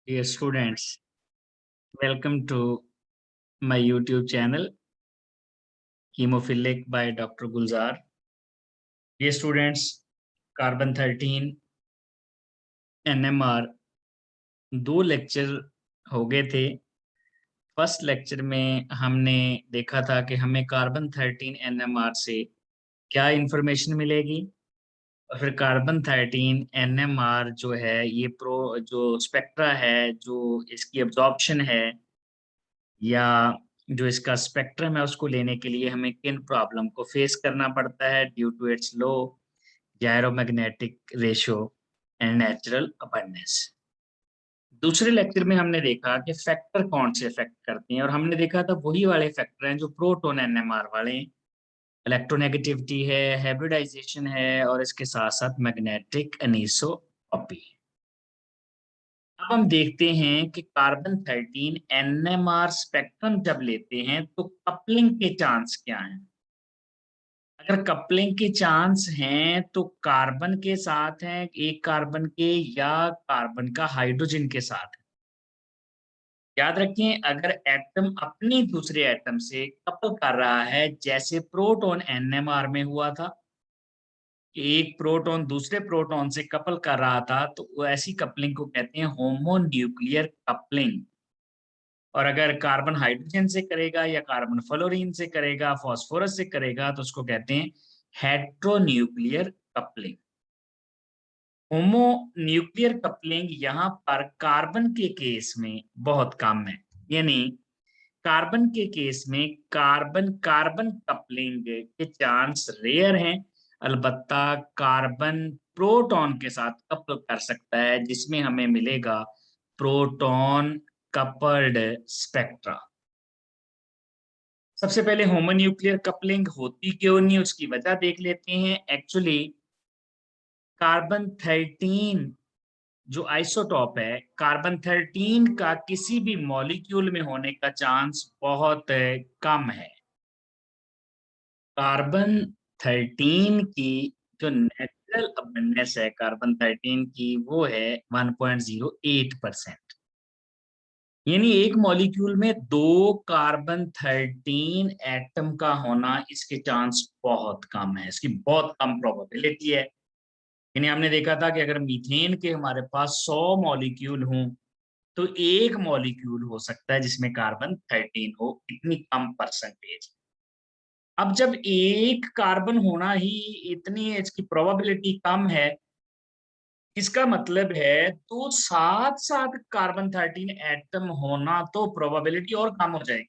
Dear students, welcome to my YouTube channel, Hemophilic by Dr. Gulzar. Dear students, carbon 13 NMR दो lecture हो गए थे। First lecture में हमने देखा था कि हमें कार्बन 13 NMR से क्या इंफॉर्मेशन मिलेगी, और फिर कार्बन 13 NMR जो है ये जो स्पेक्ट्रा है, जो इसकी एब्जॉर्प्शन है या जो इसका स्पेक्ट्रम है, उसको लेने के लिए हमें किन प्रॉब्लम को फेस करना पड़ता है due to its low gyromagnetic ratio and natural abundance. दूसरे लेक्चर में हमने देखा कि फैक्टर कौन से इफेक्ट करते हैं, और हमने देखा था वही वाले फैक्टर हैं जो प्रोटॉन एनएमआर वाले, इलेक्ट्रोनेगेटिविटी है, हाइब्रिडाइजेशन है, और इसके साथ साथ मैग्नेटिक अनीसोट्रॉपी। अब हम देखते हैं कि कार्बन 13 एनएमआर स्पेक्ट्रम जब लेते हैं तो कपलिंग के चांस क्या हैं। अगर कपलिंग के चांस हैं तो कार्बन के साथ हैं, एक कार्बन के, या कार्बन का हाइड्रोजन के साथ है। याद रखें, अगर एटम अपनी दूसरे एटम से कपल कर रहा है, जैसे प्रोटॉन एनएमआर में हुआ था, एक प्रोटॉन दूसरे प्रोटॉन से कपल कर रहा था, तो ऐसी कपलिंग को कहते हैं होमोन्यूक्लियर कपलिंग। और अगर कार्बन हाइड्रोजन से करेगा या कार्बन फ्लोरीन से करेगा, फास्फोरस से करेगा, तो उसको कहते हैं हेट्रोन्यूक्लियर कपलिंग। होमोन्यूक्लियर कपलिंग यहाँ पर कार्बन के केस में बहुत कम है, यानी कार्बन के केस में कार्बन कार्बन कपलिंग के चांस रेयर हैं। अलबत्ता कार्बन प्रोटॉन के साथ कपल कर सकता है, जिसमें हमें मिलेगा प्रोटॉन कपल्ड स्पेक्ट्रा। सबसे पहले होमोन्यूक्लियर कपलिंग होती क्यों नहीं, उसकी वजह देख लेते हैं। एक्चुअली कार्बन 13 जो आइसोटॉप है, कार्बन 13 का किसी भी मॉलिक्यूल में होने का चांस बहुत कम है। कार्बन 13 की जो नेचुरल अबंडेंस है कार्बन 13 की, वो है 1.08%। यानी एक मॉलिक्यूल में दो कार्बन 13 एटम का होना, इसके चांस बहुत कम है, इसकी बहुत कम प्रोबेबिलिटी है। यानी हमने देखा था कि अगर मीथेन के हमारे पास 100 मॉलिक्यूल हों तो एक मॉलिक्यूल हो सकता है जिसमें कार्बन 13 हो, इतनी कम परसेंटेज। अब जब एक कार्बन होना ही इतनी, इसकी प्रोबेबिलिटी कम है, इसका मतलब है तो साथ साथ कार्बन 13 एटम होना, तो प्रोबेबिलिटी और कम हो जाएगी।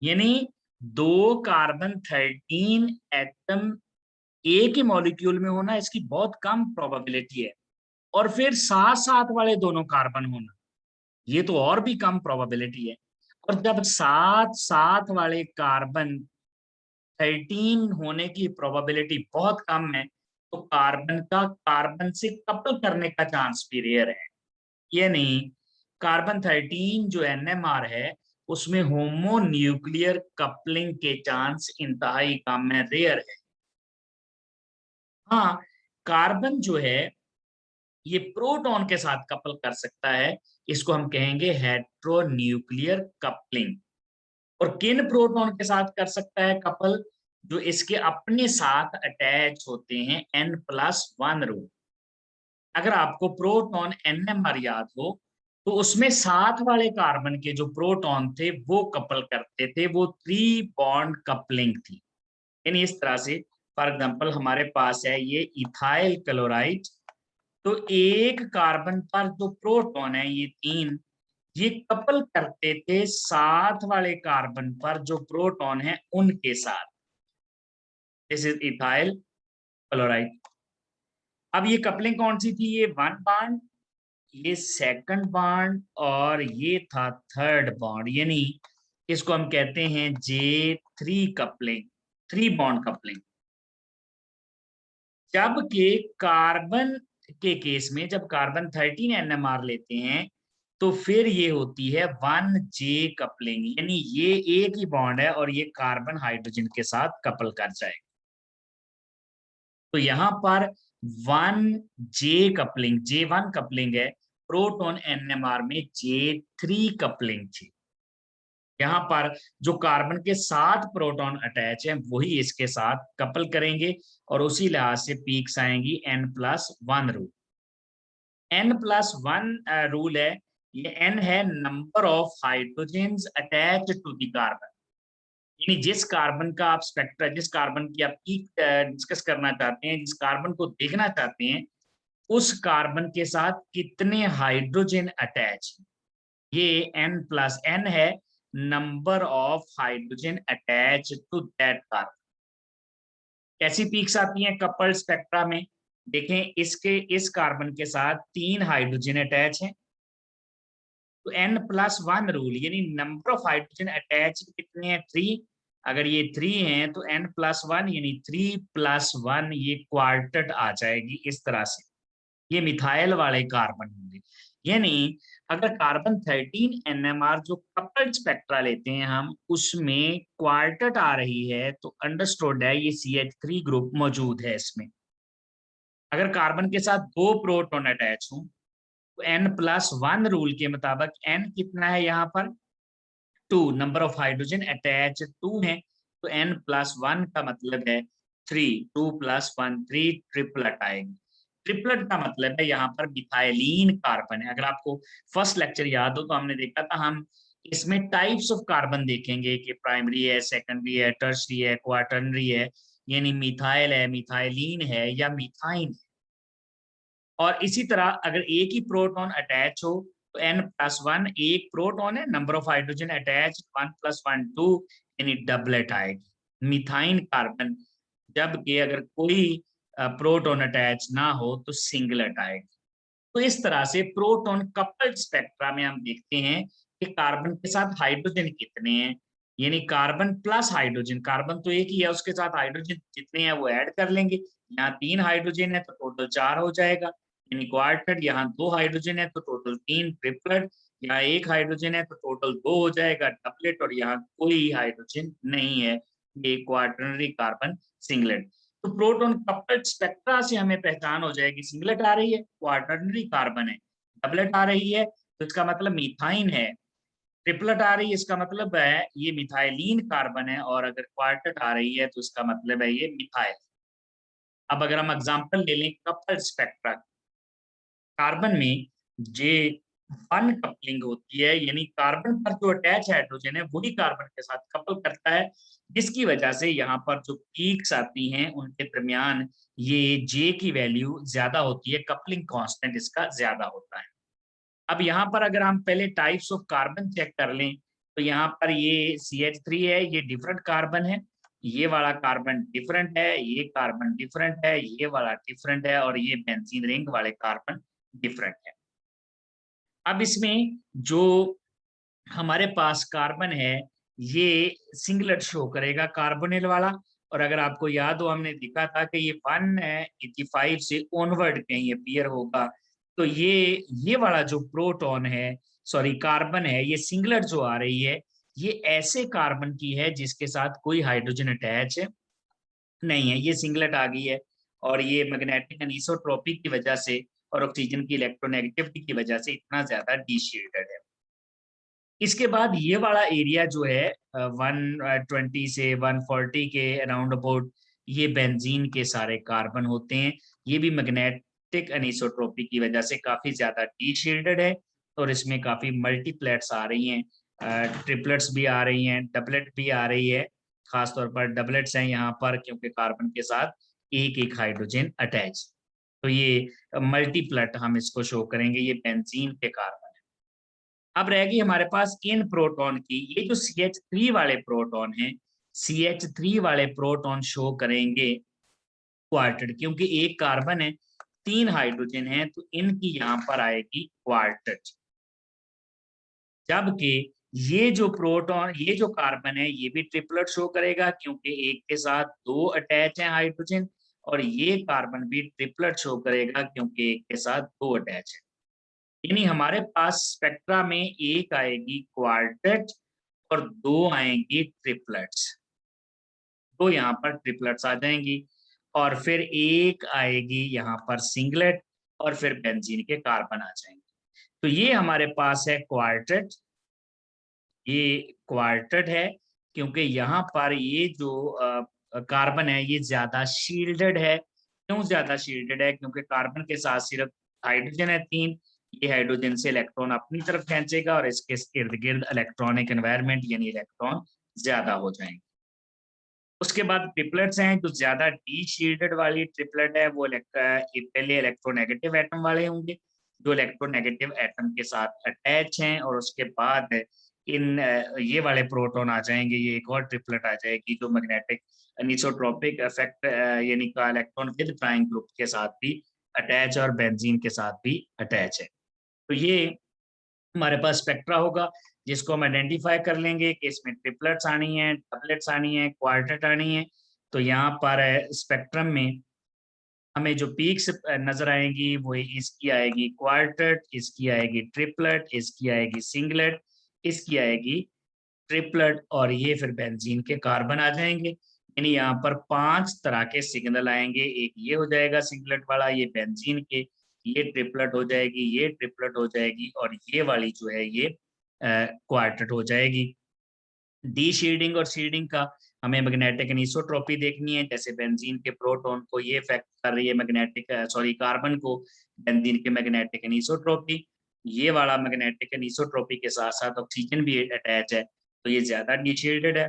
यानी दो कार्बन 13 एटम एक ही मॉलिक्यूल में होना, इसकी बहुत कम प्रोबेबिलिटी है। और फिर साथ साथ वाले दोनों कार्बन होना, ये तो और भी कम प्रोबेबिलिटी है। और जब साथ साथ वाले कार्बन 13 होने की प्रोबेबिलिटी बहुत कम है, तो कार्बन का कार्बन से कपल करने का चांस भी रेयर है। ये नहीं, कार्बन 13 जो एनएमआर है उसमें होमोन्यूक्लियर कपलिंग के चांस इंतहाई कम है, रेयर है। हाँ, कार्बन जो है ये प्रोटॉन के साथ कपल कर सकता है, इसको हम कहेंगे हेट्रोन्यूक्लियर कपलिंग। और किन प्रोटॉन के साथ कर सकता है कपल? जो इसके अपने साथ अटैच होते हैं N+1 रूल। अगर आपको प्रोटॉन एनएमआर याद हो, तो उसमें साथ वाले कार्बन के जो प्रोटॉन थे वो कपल करते थे, वो 3 बॉन्ड कपलिंग थी। यानी इस तरह से, फॉर एग्जांपल हमारे पास है ये इथाइल क्लोराइड, तो एक कार्बन पर जो प्रोटॉन है ये 3, ये कपल करते थे साथ वाले कार्बन पर जो प्रोटॉन है उनके साथ। This is ethyl chloride. अब ये कपलिंग कौन सी थी? ये 1 बॉन्ड, ये सेकंड बॉन्ड, और ये था थर्ड बॉन्ड। यानी इसको हम कहते हैं J3 कपलिंग, 3 बॉन्ड कपलिंग। जबकि कार्बन के केस में, जब कार्बन 13 NMR लेते हैं, तो फिर ये होती है 1J कपलिंग। यानी ये एक ही बॉन्ड है और ये कार्बन हाइड्रोजन के साथ कपल कर जाएगा। तो यहां पर 1J कपलिंग, J1 कपलिंग है, प्रोटॉन एनएमआर में J3 कपलिंग थी। यहाँ पर जो कार्बन के 7 प्रोटॉन अटैच हैं वही इसके साथ कपल करेंगे और उसी लिहाज से पीक्स आएंगी N+1 रूल। N+1 रूल है, ये N है number of hydrogens attach to the carbon. यानी जिस कार्बन का आप स्पेक्ट्रा, जिस कार्बन की आप पीक डिस्कस करना चाहते हैं, जिस कार्बन को देखना चाहते हैं, उस कार्बन के साथ कितने हाइड्रोजन अटैच, ये N+N है number of hydrogen attach to that carbon. कैसी पीक्स आती हैं कपल्ड स्पेक्ट्रा में? देखें, इसके इस कार्बन के साथ 3 हाइड्रोजन अटैच हैं, तो N+1 रूल यानी नंबर ऑफ हाइड्रोजन अटैच कितने हैं? 3। अगर ये 3 हैं तो N+1 यानी 3+1 ये क्वार्टेट आ जाएगी इस तरह से। ये मिथाइल वाले कार्बन होंगे। यानी अगर कार्बन 13 NMR जो कपल्ड स्पेक्ट्रा लेते हैं हम, उसमें क्वार्टेट आ रही है तो अंडरस्टूड है ये CH3 ग्रुप मौजूद है इसमें। अगर कार्बन के साथ 2 प्रोटॉन अटैच हों तो N+1 रूल के मुताबिक N कितना है यहाँ पर? 2। नंबर ऑफ हाइड्रोजन अटैच 2 है, तो N+1 का मतलब है 3। 2 + 1 3 ट्रिपलेट आएगी। ट्रिपलेट का मतलब है यहाँ पर मिथाइलिन कार्बन है। अगर आपको फर्स्ट लेक्चर याद हो तो हमने देखा था, हम इसमें टाइप्स ऑफ कार्बन देखेंगे कि प्राइमरी है, सेकेंडरी है, टर्शियरी है, क्वाटर्नरी है, यानी मिथाइल है, मिथाइलिन है या मिथाइन है। और इसी तरह अगर एक ही प्रोटॉन अटैच हो तो N+1 एक प्रोटॉन है, नंबर ऑफ हाइड्रोजन अटैच 1 + 1 2 यानी डबलेट आएगी मिथाइन कार्बन। जबकि अगर कोई प्रोटॉन अटैच ना हो तो सिंगलेट आएगी। तो इस तरह से प्रोटॉन कपल्ड स्पेक्ट्रा में हम देखते हैं कि कार्बन के साथ हाइड्रोजन कितने हैं, यानी कार्बन प्लस हाइड्रोजन, कार्बन तो एक ही है, उसके साथ हाइड्रोजन जितने हैं वो ऐड कर लेंगे। यहाँ 3 हाइड्रोजन है तो टोटल 4 हो जाएगा, यानी क्वार्टेट। यहाँ 2 हाइड्रोजन है तो टोटल 3 ट्रिपलेट। यहाँ 1 हाइड्रोजन है तो टोटल 2 हो जाएगा डबलेट। और यहाँ कोई हाइड्रोजन नहीं है, ये क्वाटर्नरी कार्बन सिंगलेट। तो प्रोटॉन कपल्ड स्पेक्ट्रा से हमें पहचान हो जाएगी, सिंगलेट आ रही है क्वाटर्नरी कार्बन है, डबलेट आ रही है तो इसका मतलब मीथाइन है, ट्रिपलेट आ रही है इसका मतलब है ये मिथाइलिन कार्बन है, और अगर क्वार्टेट आ रही है तो इसका मतलब है ये मिथाइल। अब अगर हम एग्जांपल ले लें कपल्ड स्पेक्ट्रा, कार्बन में J1 कपलिंग होती है, यानी कार्बन पर जो अटैच हाइड्रोजन है वही कार्बन के साथ कपल करता है, जिसकी वजह से यहाँ पर जो पीक्स आती हैं उनके दरमियान ये J की वैल्यू ज्यादा होती है, कपलिंग कांस्टेंट इसका ज्यादा होता है। अब यहाँ पर अगर हम पहले टाइप्स ऑफ कार्बन चेक कर लें तो यहाँ पर ये CH3 है, ये डिफरेंट कार्बन है, ये वाला कार्बन डिफरेंट है, ये कार्बन डिफरेंट है, ये वाला डिफरेंट है, और ये बेंजीन रिंग वाले कार्बन डिफरेंट है। अब इसमें जो हमारे पास कार्बन है ये सिंगलेट शो करेगा कार्बोनिल वाला, और अगर आपको याद हो हमने देखा था कि ये 185 से ऑनवर्ड कहीं अपीयर होगा, तो ये वाला जो प्रोटॉन है, सॉरी कार्बन है, ये सिंगलेट जो आ रही है ये ऐसे कार्बन की है जिसके साथ कोई हाइड्रोजन अटैच नहीं है, ये सिंगलेट आ गई है। और ये मैग्नेटिक अनीसोट्रॉपी की वजह से और ऑक्सीजन की इलेक्ट्रोनेगेटिविटी की वजह से इतना ज्यादा डी-शेडेड है। इसके बाद ये वाला एरिया जो है 120 से 140 के अराउंड अबाउट, ये बेंजीन के सारे कार्बन होते हैं। ये भी मैग्नेटिक अनीसोट्रॉपी की वजह से काफी ज्यादा डी-शेडेड है, और इसमें काफी मल्टीप्लेट्स आ रही हैं, ट्रिपलेट्स भी आ रही हैं, डबलेट भी आ रही है। खासतौर पर डबलेट्स हैं यहाँ पर क्योंकि कार्बन के साथ एक एक हाइड्रोजन अटैच, तो ये मल्टीप्लेट हम इसको शो करेंगे, ये बेंजीन के कार्बन। अब रहेगी हमारे पास इन प्रोटॉन की, ये जो CH3 वाले प्रोटॉन हैं, CH3 वाले प्रोटॉन शो करेंगे क्वार्टेट, क्योंकि एक कार्बन है 3 हाइड्रोजन है तो इनकी यहाँ पर आएगी क्वार्टेट। जबकि ये जो प्रोटॉन, ये जो कार्बन है ये भी ट्रिपलेट शो करेगा क्योंकि एक के साथ 2 अटैच हैं हाइड्रोजन, और ये कार्बन भी ट्रिपलेट शो करेगा क्योंकि एक के साथ 2 अटैच है। यानी हमारे पास स्पेक्ट्रा में एक आएगी क्वार्टेट और 2 आएंगी ट्रिपलेट्स, 2 यहाँ पर ट्रिपलेट्स आ जाएंगी, और फिर एक आएगी यहाँ पर सिंगलेट, और फिर बेंजीन के कार्बन आ जाएंगे। तो ये हमारे पास है क्वार्टेट, ये क्वार्टेट है, क्योंकि यहाँ पर ये जो कार्बन है ये ज्यादा शील्डेड है। क्यों ज्यादा शील्डेड है? क्योंकि कार्बन के साथ सिर्फ हाइड्रोजन है 3, ये हाइड्रोजन से इलेक्ट्रॉन अपनी तरफ खींचेगा और इसके इर्द गिर्द इलेक्ट्रॉनिक एनवायरनमेंट यानी इलेक्ट्रॉन ज्यादा हो जाएंगे। उसके बाद ट्रिपलेट्स हैं, जो ज्यादा डी शील्डेड वाली ट्रिपलेट है वो पहले इलेक्ट्रोनेगेटिव एटम वाले होंगे, जो इलेक्ट्रोनेगेटिव एटम के साथ अटैच हैं, और उसके बाद इन ये वाले प्रोटॉन आ जाएंगे, ये एक और ट्रिपलेट आ जाएगी जो मैग्नेटिक अनिसोट्रोपिक इफेक्ट यानी का इलेक्ट्रॉन विद प्राइम ग्रुप के साथ भी अटैच और बेंजीन के साथ भी अटैच है। तो ये हमारे पास स्पेक्ट्रा होगा, जिसको हम आइडेंटिफाई कर लेंगे कि इसमें ट्रिपलेट्स आनी है, डबलेट्स आनी है, क्वार्टेट आनी है। तो यहाँ पर स्पेक्ट्रम में हमें जो पीक्स नजर आएंगी वो इसकी आएगी क्वार्टेट, इसकी आएगी ट्रिपलेट, इसकी आएगी सिंगलेट, इसकी आएगी ट्रिपलेट, और ये फिर बेंजीन के कार्बन आ जाएंगे। यानी यहाँ पर 5 तरह के सिग्नल आएंगे। एक ये हो जाएगा सिंगलेट वाला, ये बेंजीन के, ये ट्रिपलेट हो जाएगी, ये ट्रिपलेट हो जाएगी, और ये वाली जो है ये क्वार्टेट हो जाएगी। डी शील्डिंग और शील्डिंग का हमें मैग्नेटिक अनिसोट्रॉपी देखनी है। जैसे बेंजीन के प्रोटॉन को ये इफेक्ट कर रही है मैग्नेटिक कार्बन को बेंजीन के मैग्नेटिक अनिसोट्रॉपी, ये वाला मैग्नेटिक अनिसोट्रॉपी के साथ साथ ऑक्सीजन भी अटैच है, तो ये ज्यादा डी शील्डेड है।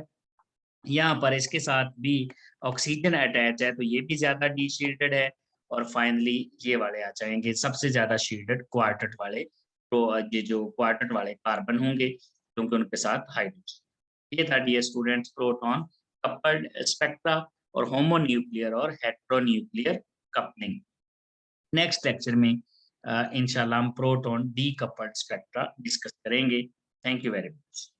यहाँ पर इसके साथ भी ऑक्सीजन अटैच है, तो ये भी ज्यादा डी शील्डेड है। और फाइनली ये वाले आ जाएंगे सबसे ज्यादा शील्डेड क्वार्टेट वाले, तो ये जो क्वार्टेट वाले कार्बन होंगे क्योंकि उनके साथ हाइड्रोजन। ये था dear students proton coupled spectra और होमोन्यूक्लियर और हेटेरोन्यूक्लियर कपलिंग। नेक्स्ट लेक्चर में इंशाल्लाह हम proton decoupled spectra discuss करेंगे। Thank you very much.